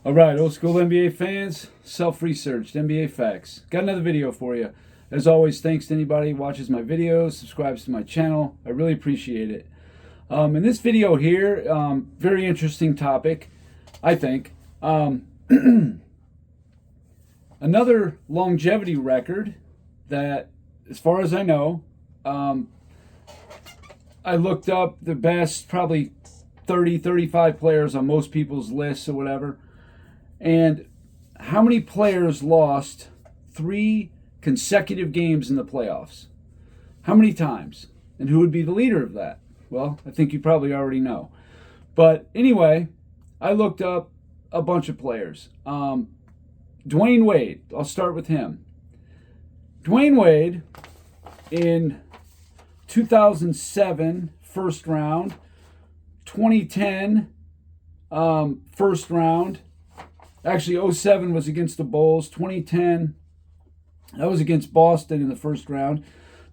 All right, old school NBA fans, self-researched NBA facts. Got another video for you. As always, thanks to anybody who watches my videos, subscribes to my channel. I really appreciate it. In this video here, very interesting topic, I think. Another longevity record that, as far as I know, I looked up the best probably 30, 35 players on most people's lists or whatever. And how many players lost 3 consecutive games in the playoffs? How many times? And who would be the leader of that? Well, I think you probably already know. But anyway, I looked up a bunch of players. Dwayne Wade, I'll start with him. Dwayne Wade in 2007, first round. 2010, first round. Actually, 07 was against the Bulls. 2010, that was against Boston in the first round.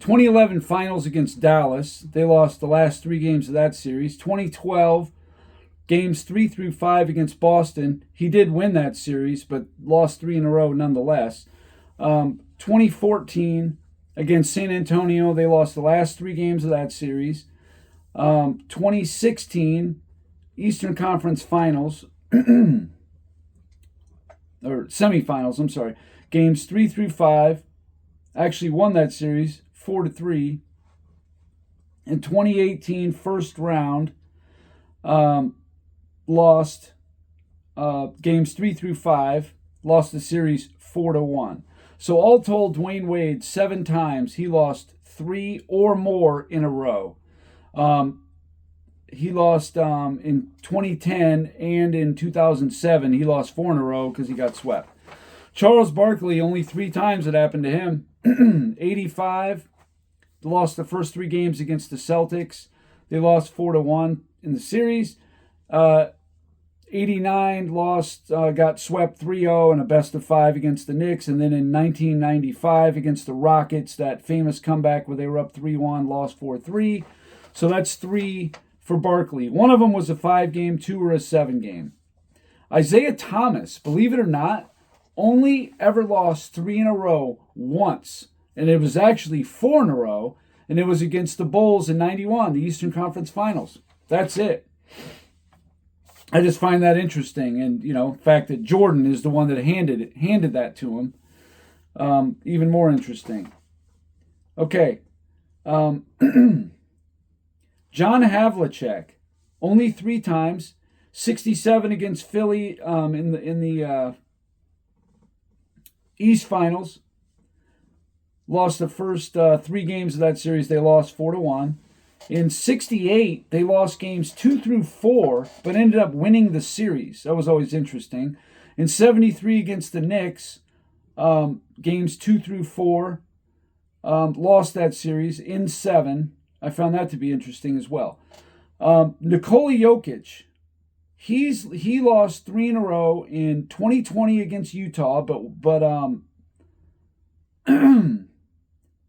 2011 finals against Dallas. They lost the last 3 games of that series. 2012, games 3 through 5 against Boston. He did win that series, but lost 3 in a row nonetheless. 2014 against San Antonio. They lost the last 3 games of that series. 2016 Eastern Conference Finals. Or semifinals, I'm sorry. Games 3 through 5. Actually won that series 4-3. In 2018, first round, lost games 3 through 5. Lost the series 4-1. So all told, Dwayne Wade 7 times he lost 3 or more in a row. He lost in 2010 and in 2007. He lost 4 in a row because he got swept. Charles Barkley, only 3 times it happened to him. 85, lost the first 3 games against the Celtics. They lost 4-1 in the series. 89, lost, got swept 3-0 in a best of 5 against the Knicks. And then in 1995 against the Rockets, that famous comeback where they were up 3-1, lost 4-3. So that's 3 for Barkley. One of them was a 5-game, 2 were a 7-game. Isaiah Thomas, believe it or not, only ever lost 3 in a row once. And it was actually 4 in a row. And it was against the Bulls in 91, the Eastern Conference Finals. That's it. I just find that interesting. And, the fact that Jordan is the one that handed that to him, even more interesting. Okay. John Havlicek, only 3 times, 67 against Philly in the East Finals. Lost the first 3 games of that series. They lost 4-1. In 68, they lost games 2 through 4, but ended up winning the series. That was always interesting. In 73 against the Knicks, games 2 through 4, lost that series in 7. I found that to be interesting as well. Nikola Jokic, he lost 3 in a row in 2020 against Utah, but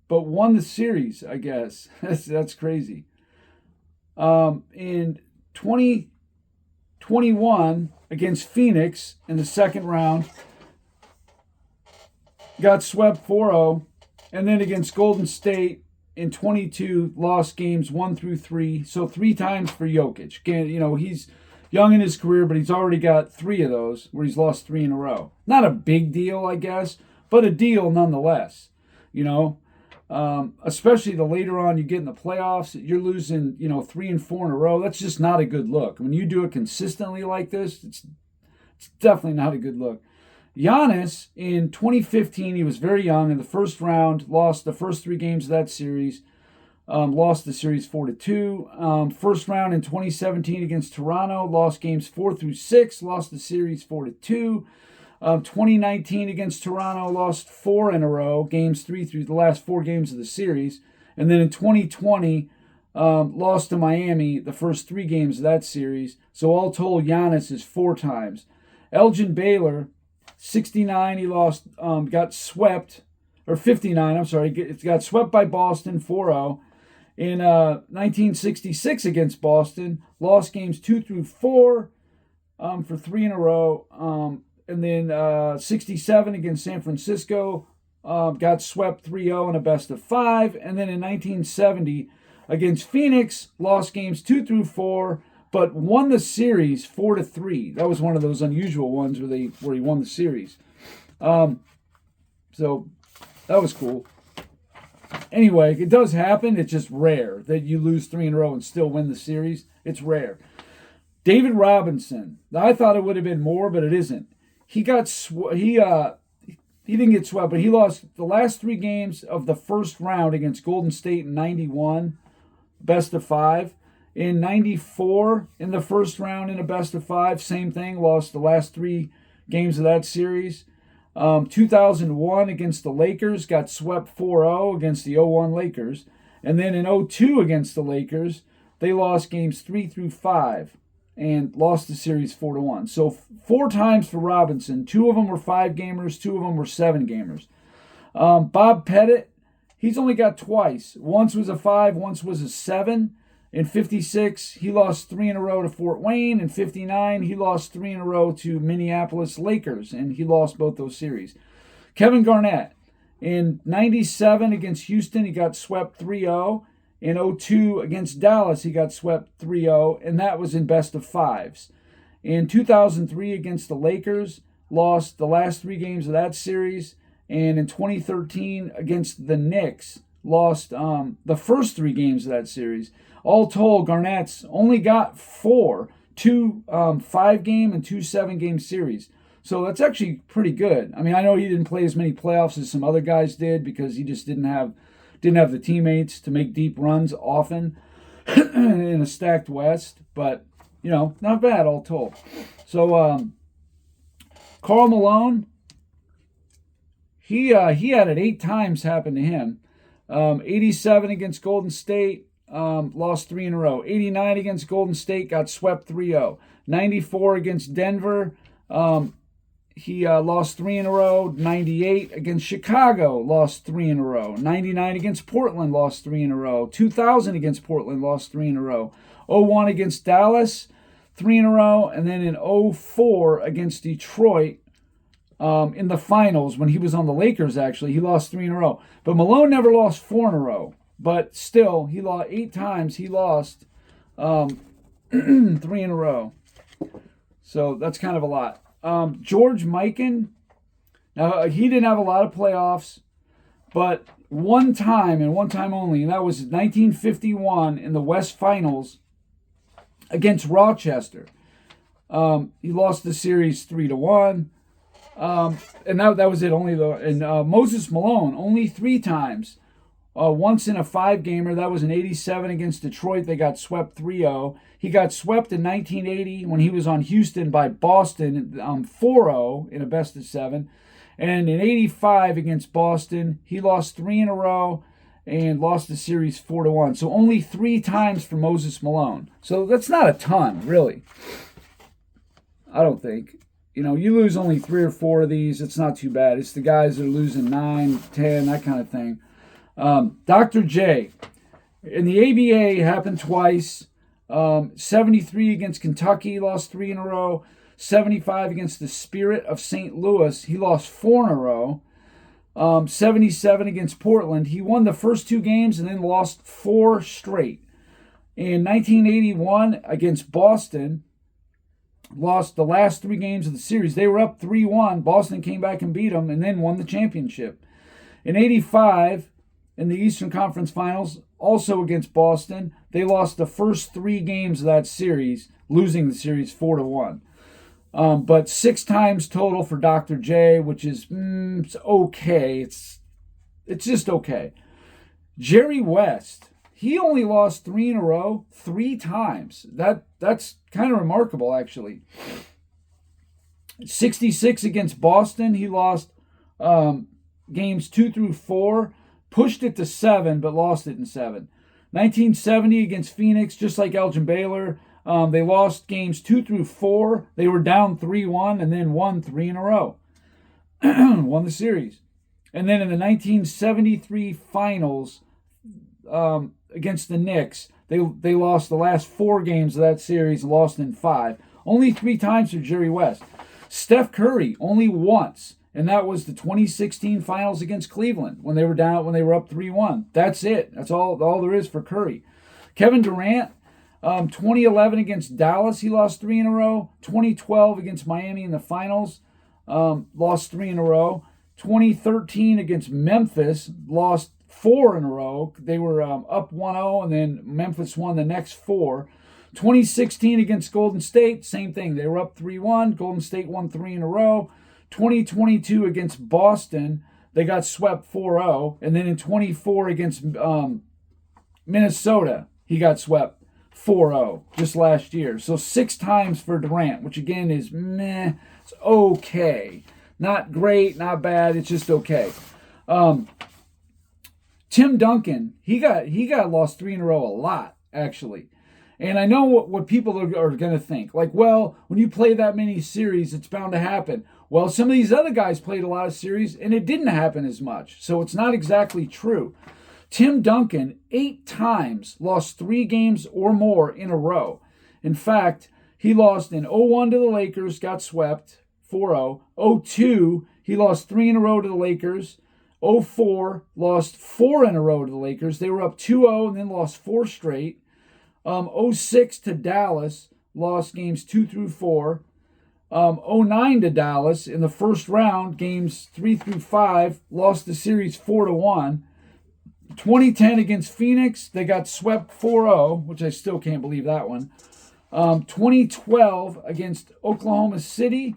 but won the series, I guess. That's crazy. In 2021 against Phoenix in the second round, got swept 4-0, and then against Golden State in 22, lost games 1 through 3. So 3 times for Jokic. He's young in his career, but he's already got 3 of those where he's lost 3 in a row. Not a big deal, I guess, but a deal nonetheless. Especially the later on you get in the playoffs, you're losing, 3 and 4 in a row. That's just not a good look. When you do it consistently like this, it's definitely not a good look. Giannis, in 2015, he was very young. In the first round, lost the first 3 games of that series. Lost the series 4-2. First round in 2017 against Toronto, lost games 4 through 6. Lost the series 4-2. 2019 against Toronto, lost 4 in a row. Games 3 through the last 4 games of the series. And then in 2020, lost to Miami the first 3 games of that series. So all told, Giannis is 4 times. Elgin Baylor, 69, he lost, got swept, or 59, I'm sorry, got swept by Boston 4-0. In 1966 against Boston, lost games 2 through 4, for 3 in a row. And then 67 against San Francisco, got swept 3-0 in a best of 5. And then in 1970 against Phoenix, lost games 2 through 4, but won the series 4-3. That was one of those unusual ones where he won the series. So that was cool. Anyway, it does happen. It's just rare that you lose 3 in a row and still win the series. It's rare. David Robinson. I thought it would have been more, but it isn't. He didn't get swept, but he lost the last 3 games of the first round against Golden State in 91, best of 5. In 94, in the first round in a best of 5, same thing, lost the last 3 games of that series. 2001 against the Lakers, got swept 4-0 against the 0-1 Lakers. And then in 2002 against the Lakers, they lost games 3 through 5 and lost the series 4-1. So 4 times for Robinson. 2 of them were 5-gamers, 2 of them were 7-gamers. Bob Pettit, he's only got twice. Once was a 5, once was a 7. In 56, he lost 3 in a row to Fort Wayne. In 59, he lost 3 in a row to Minneapolis Lakers, and he lost both those series. Kevin Garnett, in 97 against Houston, he got swept 3-0. In 2002 against Dallas, he got swept 3-0, and that was in best of 5s. In 2003 against the Lakers, lost the last 3 games of that series. And in 2013 against the Knicks, lost the first 3 games of that series. All told, Garnett's only got 4, 2 5-game and 2 7-game series. So that's actually pretty good. I mean, I know he didn't play as many playoffs as some other guys did because he just didn't have the teammates to make deep runs often in a stacked West. But, not bad all told. So Karl Malone, he had it 8 times happen to him. 87 against Golden State, lost 3 in a row. 89 against Golden State, got swept 3-0. 94 against Denver, he lost 3 in a row. 98 against Chicago, lost 3 in a row. 99 against Portland, lost 3 in a row. 2000 against Portland, lost 3 in a row. 01 against Dallas, 3 in a row. And then in 04 against Detroit, in the finals, when he was on the Lakers, actually, he lost 3 in a row. But Malone never lost 4 in a row. But still, he lost 8 times. He lost 3 in a row. So that's kind of a lot. George Mikan, now he didn't have a lot of playoffs, but one time and one time only, and that was 1951 in the West Finals against Rochester. He lost the series 3-1. And that was it only though. And Moses Malone, only 3 times. Once in a 5-gamer, that was in 87 against Detroit. They got swept 3-0. He got swept in 1980 when he was on Houston by Boston 4-0 in a best of 7. And in 85 against Boston, he lost 3 in a row and lost the series 4-1. So only 3 times for Moses Malone. So that's not a ton, really. I don't think. You lose only 3 or 4 of these, it's not too bad. It's the guys that are losing 9, 10, that kind of thing. Dr. J. In the ABA, happened twice. 73 against Kentucky, lost 3 in a row. 75 against the Spirit of St. Louis, he lost 4 in a row. 77 against Portland, he won the first 2 games and then lost 4 straight. In 1981 against Boston, lost the last 3 games of the series. They were up 3-1. Boston came back and beat them and then won the championship. In 85, in the Eastern Conference Finals, also against Boston, they lost the first 3 games of that series, losing the series 4-1. But 6 times total for Dr. J, which is it's okay. It's just okay. Jerry West, he only lost 3 in a row 3 times. That's kind of remarkable, actually. 66 against Boston, he lost games 2 through 4, pushed it to 7, but lost it in 7. 1970 against Phoenix, just like Elgin Baylor, they lost games 2 through 4. They were down 3-1 and then won 3 in a row. Won the series. And then in the 1973 finals against the Knicks, they lost the last 4 games of that series, lost in 5. Only 3 times for Jerry West. Steph Curry, only once. And that was the 2016 finals against Cleveland when they were up 3-1. That's it. That's all there is for Curry. Kevin Durant, 2011 against Dallas, he lost 3 in a row. 2012 against Miami in the finals, lost 3 in a row. 2013 against Memphis, lost 4 in a row. They were up 1-0, and then Memphis won the next 4. 2016 against Golden State, same thing. They were up 3-1. Golden State won 3 in a row. 2022 against Boston, they got swept 4-0. And then in 24 against Minnesota, he got swept 4-0 just last year. So 6 times for Durant, which again is meh. It's okay. Not great, not bad. It's just okay. Tim Duncan, he got lost 3 in a row a lot, actually. And I know what people are going to think. Like, well, when you play that many series, it's bound to happen. Well, some of these other guys played a lot of series, and it didn't happen as much. So it's not exactly true. Tim Duncan, 8 times, lost 3 games or more in a row. In fact, he lost in 0-1 to the Lakers, got swept, 4-0. 0-2, he lost 3 in a row to the Lakers. 0-4, lost 4 in a row to the Lakers. They were up 2-0 and then lost 4 straight. 0-6 to Dallas, lost games 2 through 4. 0-9 to Dallas in the first round, games 3 through 5, lost the series 4-1. 2010 against Phoenix, they got swept 4-0, which I still can't believe that one. 2012 against Oklahoma City,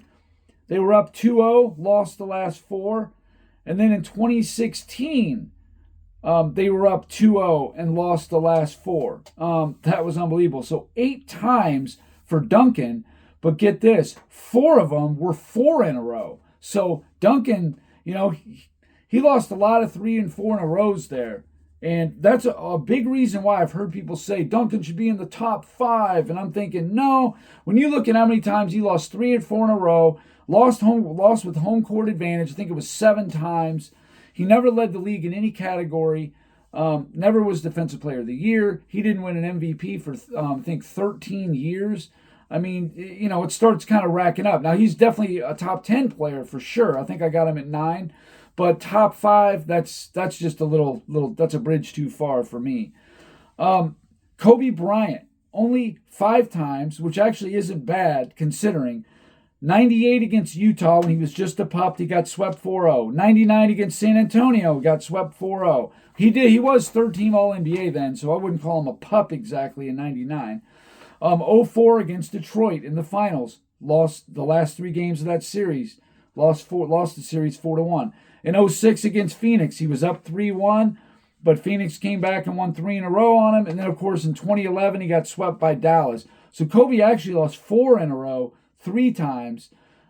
they were up 2-0, lost the last 4. And then in 2016, they were up 2-0 and lost the last 4. That was unbelievable. So 8 times for Duncan, but get this, 4 of them were 4 in a row. So Duncan, he lost a lot of 3 and 4 in a rows there. And that's a big reason why I've heard people say Duncan should be in the top 5. And I'm thinking, no, when you look at how many times he lost 3 and 4 in a row, lost with home court advantage, I think it was 7 times. He never led the league in any category, never was Defensive Player of the Year. He didn't win an MVP for, I think, 13 years. I mean, it starts kind of racking up. Now, he's definitely a top 10 player for sure. I think I got him at 9. But top 5, that's just a little, that's a bridge too far for me. Kobe Bryant, only 5 times, which actually isn't bad considering. 98 against Utah when he was just a pup, he got swept 4-0. 99 against San Antonio, got swept 4-0. He was third-team All-NBA then, so I wouldn't call him a pup exactly in 99. 0-4 against Detroit in the finals, lost the last 3 games of that series, lost the series 4-1. In 0-6 against Phoenix, he was up 3-1, but Phoenix came back and won 3 in a row on him. And then, of course, in 2011, he got swept by Dallas. So Kobe actually lost 4 in a row 3 times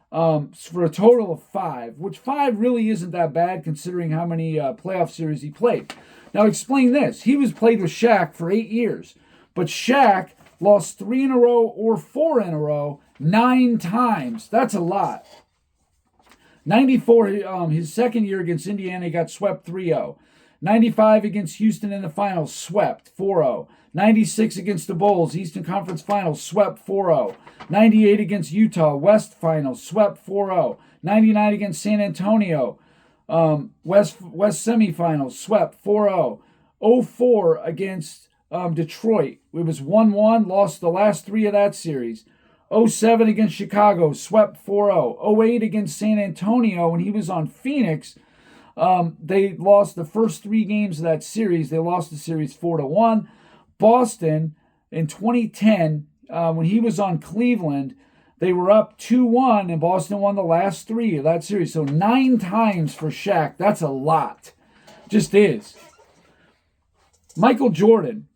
for a total of 5, which 5 really isn't that bad considering how many playoff series he played. Now, explain this. He was played with Shaq for 8 years, but Shaq lost 3 in a row or 4 in a row 9 times. That's a lot. 94, his second year against Indiana, he got swept 3-0. 95 against Houston in the finals, swept 4-0. 96 against the Bulls, Eastern Conference Finals, swept 4-0. 98 against Utah, West Finals, swept 4-0. 99 against San Antonio, West Semifinals, swept 4-0. 04 against Detroit, it was 1-1, lost the last 3 of that series. 07 against Chicago, swept 4-0. 08 against San Antonio when he was on Phoenix, they lost the first 3 games of that series. They lost the series 4-1. Boston in 2010, when he was on Cleveland, they were up 2-1, and Boston won the last 3 of that series. So 9 times for Shaq. That's a lot. Just is. Michael Jordan.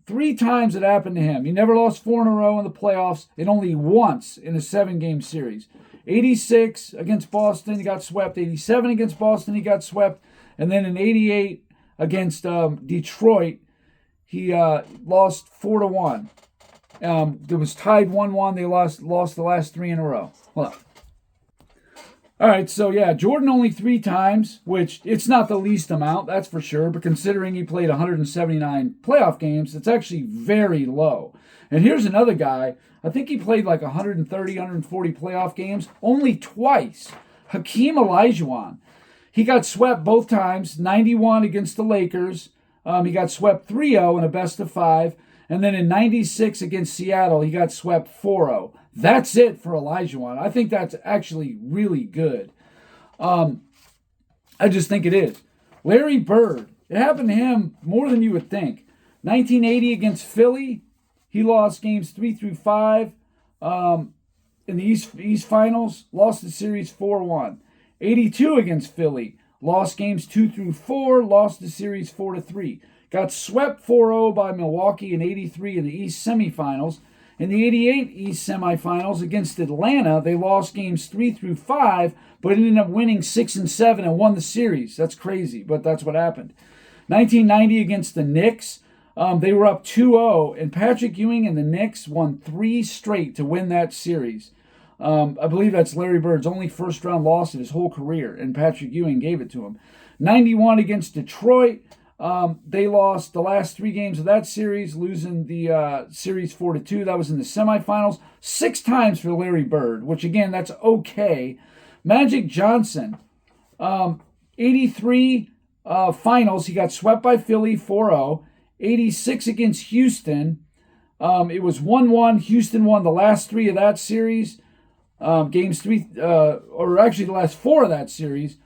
3 times it happened to him. He never lost 4 in a row in the playoffs, and only once in a 7-game series. 86 against Boston, he got swept. 87 against Boston, he got swept. And then in 88 against Detroit, he lost 4-1. It was tied 1-1. They lost the last 3 in a row. Hold on. All right, so yeah, Jordan only 3 times, which it's not the least amount, that's for sure, but considering he played 179 playoff games, it's actually very low. And here's another guy, I think he played like 130, 140 playoff games, only twice. Hakeem Olajuwon. He got swept both times, 91 against the Lakers. He got swept 3-0 in a best-of-5. And then in 96 against Seattle, he got swept 4-0. That's it for Olajuwon. I think that's actually really good. I just think it is. Larry Bird. It happened to him more than you would think. 1980 against Philly, he lost games 3 through 5. In the East Finals, lost the series 4-1. 82 against Philly, lost games 2 through 4, lost the series 4-3. Got swept 4-0 by Milwaukee in 83 in the East semifinals. In the 88 East semifinals against Atlanta, they lost games 3 through 5, but ended up winning 6 and 7 and won the series. That's crazy, but that's what happened. 1990 against the Knicks, they were up 2-0, and Patrick Ewing and the Knicks won 3 straight to win that series. I believe that's Larry Bird's only first-round loss of his whole career, and Patrick Ewing gave it to him. 91 against Detroit, they lost the last 3 games of that series, losing the series 4-2. That was in the semifinals. 6 times for Larry Bird, which, again, that's okay. Magic Johnson, 83 finals. He got swept by Philly 4-0. 86 against Houston. It was 1-1. Houston won the last 3 of that series. Games 3, or actually the last 4 of that series,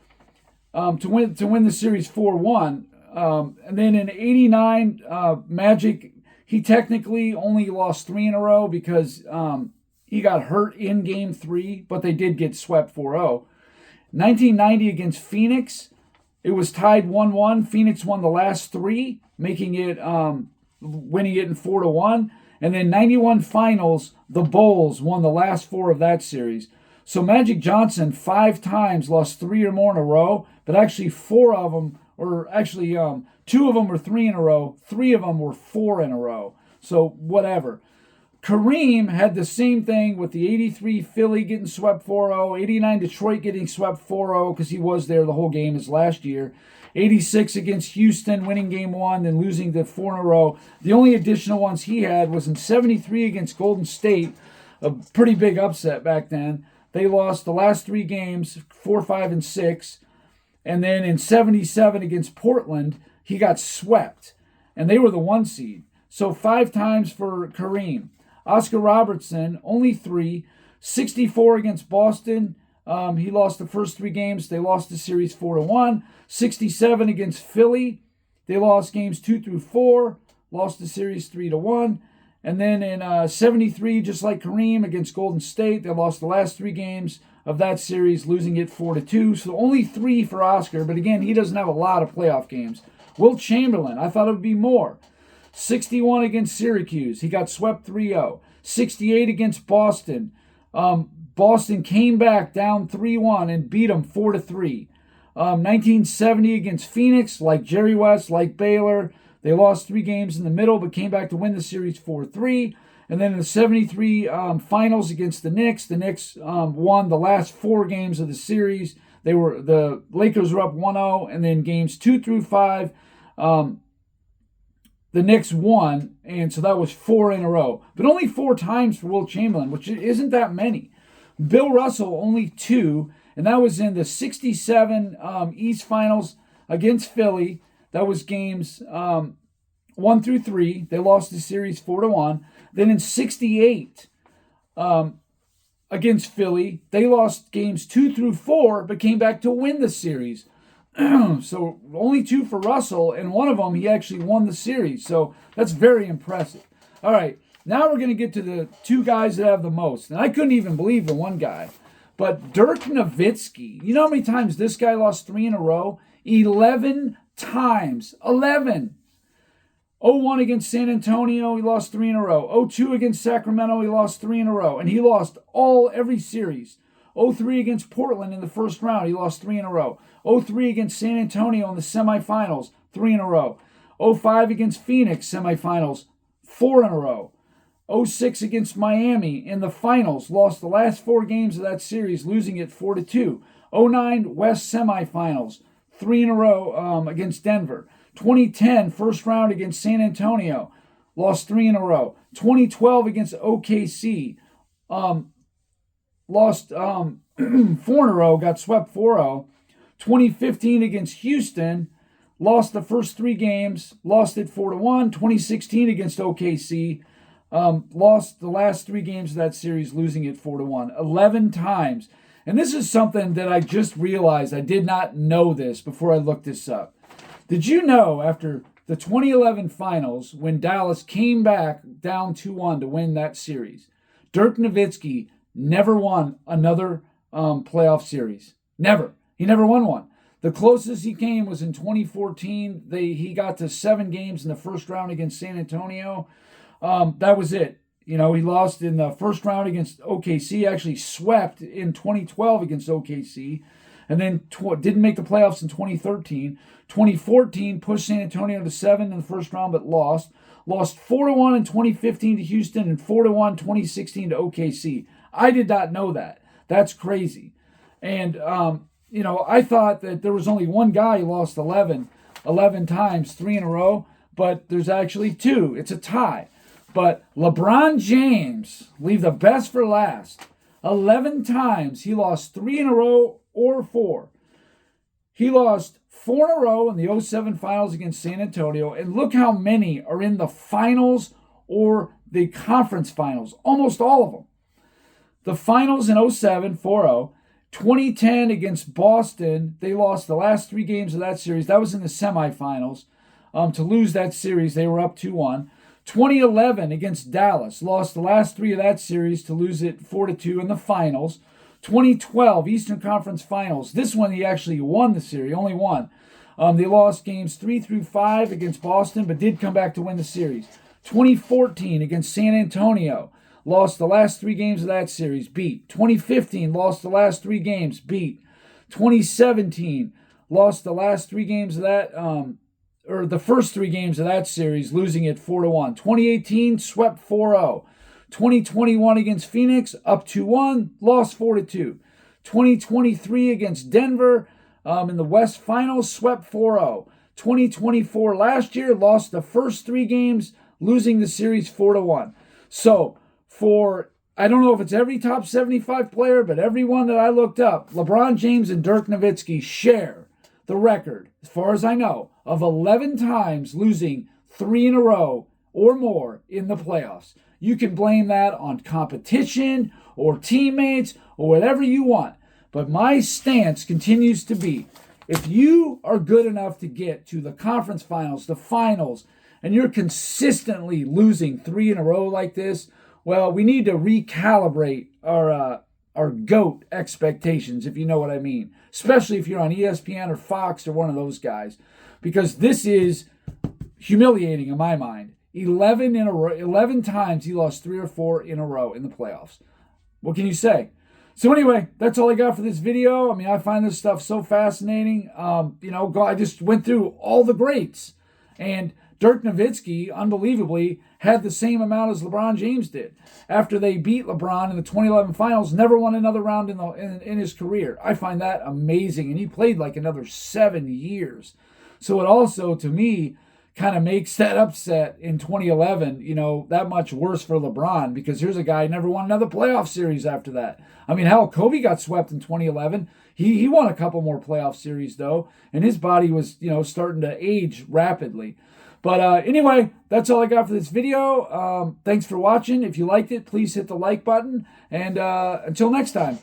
to win the series 4-1. And then in 89, Magic, he technically only lost 3 in a row because he got hurt in Game 3, but they did get swept 4-0. 1990 against Phoenix, it was tied 1-1. Phoenix won the last 3, making it winning it in 4-1. And then 91 finals, the Bulls won the last 4 of that series. So Magic Johnson 5 times lost 3 or more in a row, but actually 4 of them, or actually 2 of them were 3 in a row, 3 of them were 4 in a row. So whatever. Kareem had the same thing with the 83 Philly getting swept 4-0, 89 Detroit getting swept 4-0 because he was there the whole game as last year. 86 against Houston, winning game 1, then losing the 4 in a row. The only additional ones he had was in 73 against Golden State, a pretty big upset back then. They lost the last 3 games, 4, 5, and 6. And then in 77 against Portland, he got swept. And they were the 1 seed. So 5 times for Kareem. Oscar Robertson, only 3. 64 against Boston. He lost the first 3 games. They lost the series 4-1. 67 against Philly. They lost games 2 through 4. Lost the series 3-1. And then in 73, just like Kareem against Golden State, they lost the last 3 games of that series, losing it 4-2. So only 3 for Oscar. But again, he doesn't have a lot of playoff games. Wilt Chamberlain, I thought it would be more. 61 against Syracuse. He got swept 3-0. 68 against Boston. Boston came back down 3-1 and beat them 4-3. 1970 against Phoenix, like Jerry West, like Baylor. They lost 3 games in the middle, but came back to win the series 4-3. And then in the 73 finals against the Knicks won the last 4 games of the series. The Lakers were up 1-0, and then games 2 through 5, the Knicks won, and so that was 4 in a row. But only 4 times for Wilt Chamberlain, which isn't that many. Bill Russell, only 2, and that was in the 67 East Finals against Philly. That was games 1 through 3. They lost the series 4-1. Then in 68 against Philly, they lost games 2 through 4, but came back to win the series. So only 2 for Russell, and one of them he actually won the series. So that's very impressive. All right, now we're going to get to the 2 guys that have the most. And I couldn't even believe the one guy. But Dirk Nowitzki, you know how many times this guy lost 3 in a row? 11 times. 11. 0-1 against San Antonio, he lost 3 in a row. 0-2 against Sacramento, he lost 3 in a row. And he lost every series. 0-3 against Portland in the first round, he lost 3 in a row. 0-3 against San Antonio in the semifinals, 3 in a row. 0-5 against Phoenix semifinals, 4 in a row. '06 against Miami in the finals, lost the last 4 games of that series, losing it 4-2. '09 West semifinals, 3 in a row against Denver. 2010 first round against San Antonio, lost 3 in a row. 2012 against OKC, lost 4 in a row, got swept 4-0. 2015 against Houston, lost the first 3 games, lost it 4-1. 2016 against OKC, lost the last 3 games of that series, losing it 4-1. 11 times. And this is something that I just realized. I did not know this before I looked this up. Did you know after the 2011 finals, when Dallas came back down 2-1 to win that series, Dirk Nowitzki never won another playoff series? Never. He never won one. The closest he came was in 2014. He got to 7 games in the first round against San Antonio. That was it. He lost in the first round against OKC, actually swept in 2012 against OKC, and then didn't make the playoffs in 2013. 2014 pushed San Antonio to 7 in the first round, but lost. Lost 4-1 in 2015 to Houston and 4-1 2016 to OKC. I did not know that. That's crazy. And, I thought that there was only one guy who lost 11 times, 3 in a row, but there's actually 2. It's a tie. But LeBron James, leave the best for last. 11 times he lost 3 in a row or 4. He lost 4 in a row in the '07 finals against San Antonio. And look how many are in the finals or the conference finals. Almost all of them. The finals in '07, 4-0. 2010 against Boston, they lost the last 3 games of that series. That was in the semifinals. To lose that series, they were up 2-1. 2011 against Dallas, lost the last 3 of that series to lose it 4-2 in the finals. 2012 Eastern Conference Finals. This one he actually won the series, only won. They lost games 3 through 5 against Boston, but did come back to win the series. 2014 against San Antonio, lost the last 3 games of that series, beat. 2015 lost the last 3 games, beat. 2017 lost the last 3 games of that, or the first 3 games of that series, losing it 4-1. 2018 swept 4-0. 2021 against Phoenix, up 2-1, lost 4-2. 2023 against Denver in the West Finals, swept 4-0. 2024 last year, lost the first 3 games, losing the series 4-1. So, I don't know if it's every top 75 player, but every one that I looked up, LeBron James and Dirk Nowitzki share the record, as far as I know, of 11 times losing 3 in a row or more in the playoffs. You can blame that on competition or teammates or whatever you want. But my stance continues to be, if you are good enough to get to the conference finals, the finals, and you're consistently losing 3 in a row like this, well, we need to recalibrate our GOAT expectations, if you know what I mean. Especially if you're on ESPN or Fox or one of those guys. Because this is humiliating in my mind. 11 times he lost 3 or 4 in a row in the playoffs. What can you say? So anyway, that's all I got for this video. I mean, I find this stuff so fascinating. I just went through all the greats. And Dirk Nowitzki, unbelievably, had the same amount as LeBron James did. After they beat LeBron in the 2011 finals, never won another round in his career. I find that amazing. And he played like another 7 years. So it also, to me, kind of makes that upset in 2011, that much worse for LeBron, because here's a guy who never won another playoff series after that. I mean, hell, Kobe got swept in 2011. He won a couple more playoff series, though, and his body was, starting to age rapidly. But anyway, that's all I got for this video. Thanks for watching. If you liked it, please hit the like button. And until next time.